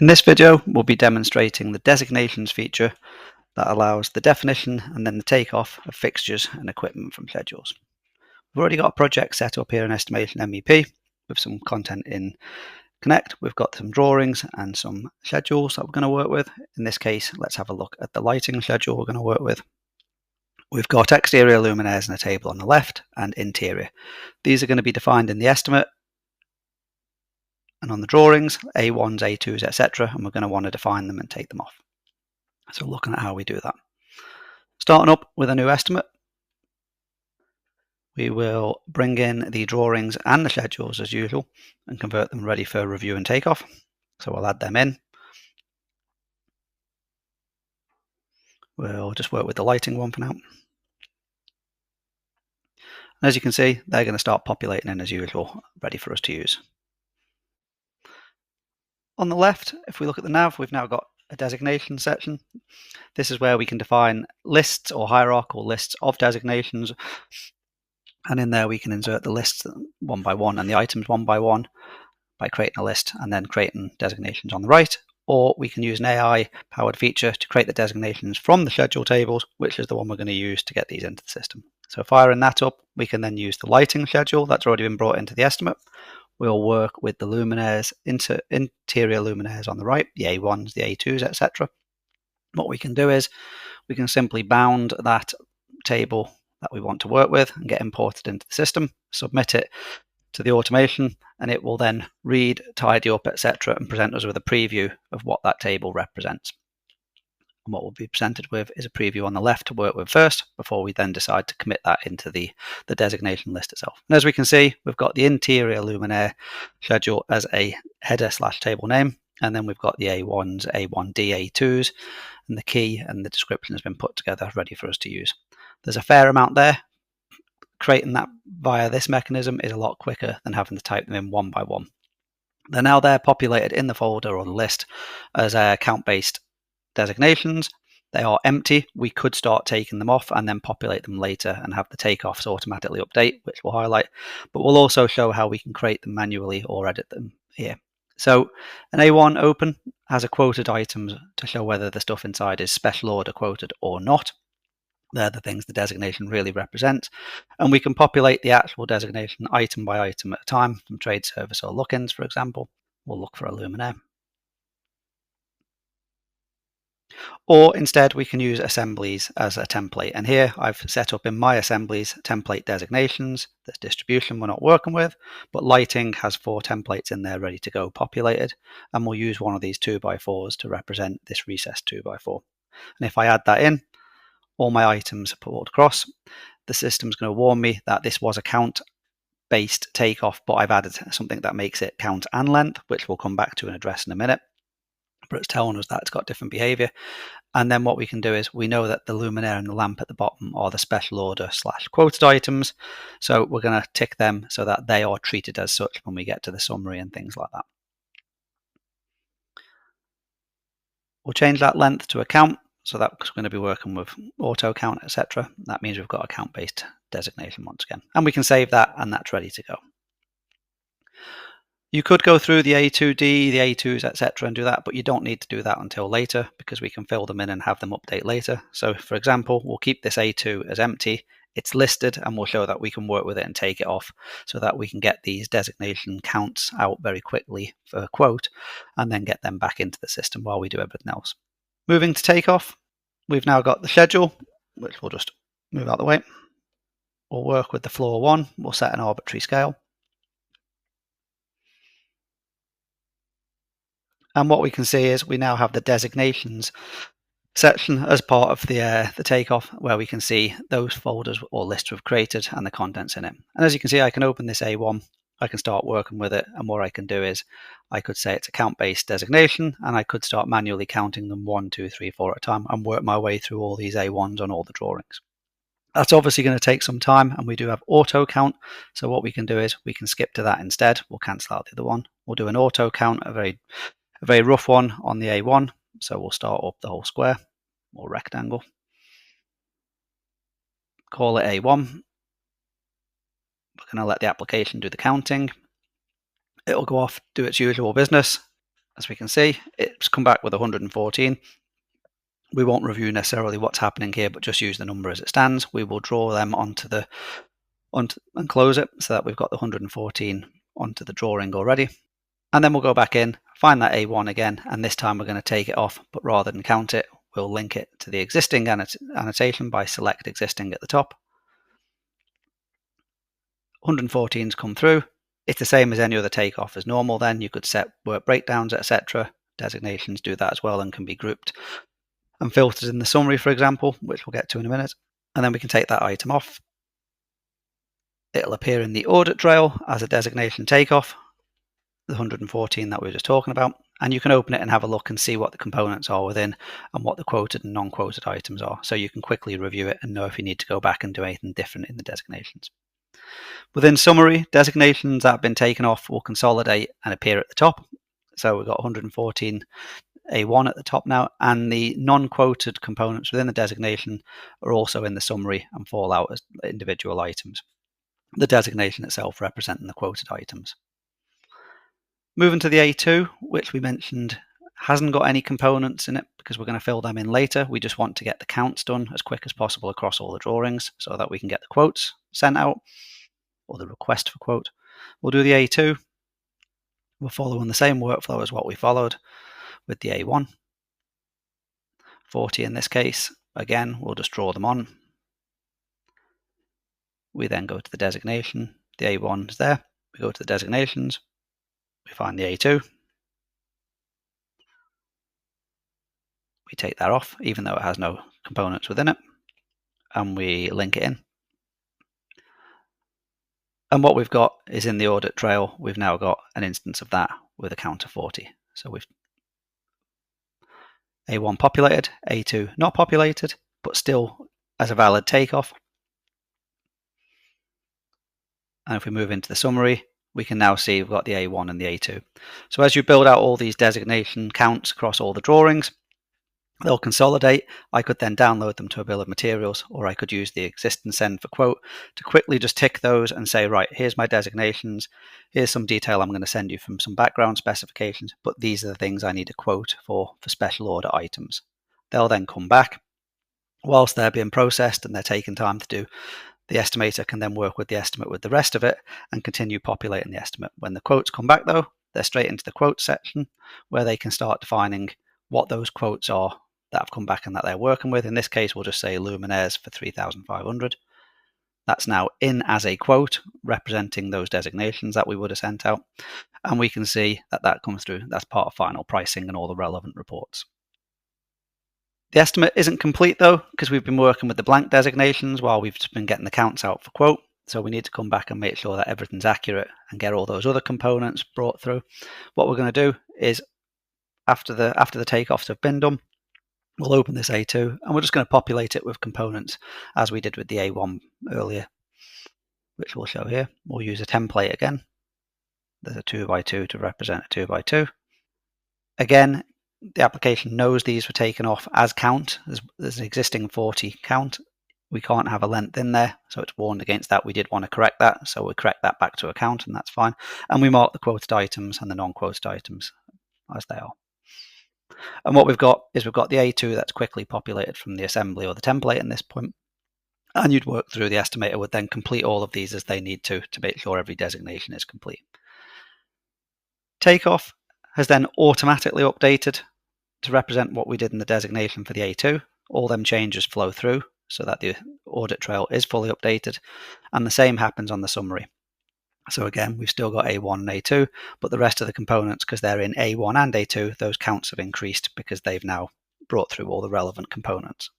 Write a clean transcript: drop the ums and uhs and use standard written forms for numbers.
In this video, we'll be demonstrating the designations feature that allows the definition and then the takeoff of fixtures and equipment from schedules. We've already got a project set up here in Estimation MEP with some content in Connect. We've got some drawings and some schedules that we're going to work with. In this case, let's have a look at the lighting schedule we're going to work with. We've got exterior luminaires in a table on the left and interior. These are going to be defined in the estimate and on the drawings, A1s, A2s, etc. And we're going to want to define them and take them off. So looking at how we do that. Starting up with a new estimate, we will bring in the drawings and the schedules as usual and convert them ready for review and takeoff. So we'll add them in. We'll just work with the lighting one for now. And as you can see, they're going to start populating in as usual, ready for us to use. On the left, if we look at the nav, we've now got a designation section. This is where we can define lists or hierarchical lists of designations. And in there, we can insert the lists one by one and the items one by one by creating a list and then creating designations on the right. Or we can use an AI-powered feature to create the designations from the schedule tables, which is the one we're going to use to get these into the system. So firing that up, we can then use the lighting schedule that's already been brought into the estimate. We'll work with the luminaires, interior luminaires on the right, the A1s, the A2s, etc. What we can do is we can simply bound that table that we want to work with and get imported into the system, submit it to the automation, and it will then read, tidy up, etc. and present us with a preview of what that table represents. And what we'll be presented with is a preview on the left to work with first, before we then decide to commit that into the designation list itself. And as we can see, we've got the interior luminaire schedule as a header/table name, and then we've got the A1s, A1D, A2s, and the key and the description has been put together, ready for us to use. There's a fair amount there. Creating that via this mechanism is a lot quicker than having to type them in one by one. They're now there populated in the folder or the list as count-based designations. They are empty. We could start taking them off and then populate them later and have the takeoffs automatically update, which we'll highlight, but we'll also show how we can create them manually or edit them here. So an A1 open has a quoted items to show whether the stuff inside is special order quoted or not. They're the things the designation really represents. And we can populate the actual designation item by item at a time from trade service or look-ins, for example. We'll look for a luminaire. Or instead, we can use assemblies as a template. And here I've set up in my assemblies template designations. There's distribution we're not working with, but lighting has 4 templates in there ready to go populated. And we'll use one of these 2x4s to represent this recessed 2x4. And if I add that in, all my items are pulled across. The system's going to warn me that this was a count-based takeoff, but I've added something that makes it count and length, which we'll come back to and address in a minute. But it's telling us that it's got different behavior. And then what we can do is we know that the luminaire and the lamp at the bottom are the special order / quoted items. So we're going to tick them so that they are treated as such when we get to the summary and things like that. We'll change that length to a count. So that's going to be working with auto count, etc. That means we've got a count-based designation once again. And we can save that and that's ready to go. You could go through the A2D, the A2s, etc. and do that, but you don't need to do that until later because we can fill them in and have them update later. So for example, we'll keep this A2 as empty. It's listed and we'll show that we can work with it and take it off so that we can get these designation counts out very quickly for a quote and then get them back into the system while we do everything else. Moving to takeoff, we've now got the schedule, which we'll just move out the way. We'll work with the floor 1. We'll set an arbitrary scale. And what we can see is we now have the designations section as part of the takeoff, where we can see those folders or lists we've created and the contents in it. And as you can see, I can open this A1. I can start working with it, and what I can do is I could say it's a count-based designation, and I could start manually counting them 1, 2, 3, 4 at a time and work my way through all these A1s on all the drawings. That's obviously going to take some time, and we do have auto count. So what we can do is we can skip to that instead. We'll cancel out the other one. We'll do an auto count, a very rough one on the A1. So we'll start up the whole square or rectangle. Call it A1. We're going to let the application do the counting. It'll go off, do its usual business, As we can see, it's come back with 114. We won't review necessarily what's happening here, but just use the number as it stands. We will draw them onto and close it so that we've got the 114 onto the drawing already. And then we'll go back in, find that A1 again, and this time we're going to take it off, but rather than count it, we'll link it to the existing annotation by select existing at the top. 114's come through. It's the same as any other takeoff as normal then. You could set work breakdowns, etc. Designations do that as well and can be grouped and filtered in the summary, for example, which we'll get to in a minute. And then we can take that item off. It'll appear in the audit trail as a designation takeoff, the 114 that we were just talking about. And you can open it and have a look and see what the components are within and what the quoted and non-quoted items are. So you can quickly review it and know if you need to go back and do anything different in the designations. Within summary, designations that have been taken off will consolidate and appear at the top. So we've got 114 A1 at the top now, and the non-quoted components within the designation are also in the summary and fall out as individual items. The designation itself representing the quoted items. Moving to the A2, which we mentioned hasn't got any components in it because we're going to fill them in later. We just want to get the counts done as quick as possible across all the drawings so that we can get the quotes sent out or the request for quote. We'll do the A2. We're following the same workflow as what we followed with the A1. 40 in this case. Again, we'll just draw them on. We then go to the designation. The A1 is there. We go to the designations. We find the A2. We take that off, even though it has no components within it, and we link it in. And what we've got is in the audit trail, we've now got an instance of that with a count of 40. So we've A1 populated, A2 not populated, but still as a valid takeoff. And if we move into the summary, we can now see we've got the A1 and the A2. So as you build out all these designation counts across all the drawings, they'll consolidate. I could then download them to a bill of materials, or I could use the existing send for quote to quickly just tick those and say, right, here's my designations. Here's some detail I'm going to send you from some background specifications, but these are the things I need a quote for special order items. They'll then come back. Whilst they're being processed and they're taking time to do, the estimator can then work with the estimate with the rest of it and continue populating the estimate. When the quotes come back though, they're straight into the quotes section where they can start defining what those quotes are that have come back and that they're working with. In this case, we'll just say luminaires for 3,500. That's now in as a quote representing those designations that we would have sent out. And we can see that that comes through. That's part of final pricing and all the relevant reports. The estimate isn't complete though, because we've been working with the blank designations while we've just been getting the counts out for quote. So we need to come back and make sure that everything's accurate and get all those other components brought through. What we're going to do is after the takeoffs have been done, we'll open this A2 and we're just going to populate it with components as we did with the A1 earlier, which we'll show here. We'll use a template again. There's a 2x2 to represent a 2x2. Again, the application knows these were taken off as count. There's an existing 40 count. We can't have a length in there, so it's warned against that. We did want to correct that, so we correct that back to a count, and that's fine. And we mark the quoted items and the non-quoted items as they are. And what we've got is we've got the A2 that's quickly populated from the assembly or the template in this point. And you'd work through, the estimator would then complete all of these as they need to make sure every designation is complete. Takeoff has then automatically updated to represent what we did in the designation for the A2. All them changes flow through so that the audit trail is fully updated, and the same happens on the summary. So again, we've still got A1 and A2, but the rest of the components, because they're in A1 and A2, those counts have increased because they've now brought through all the relevant components.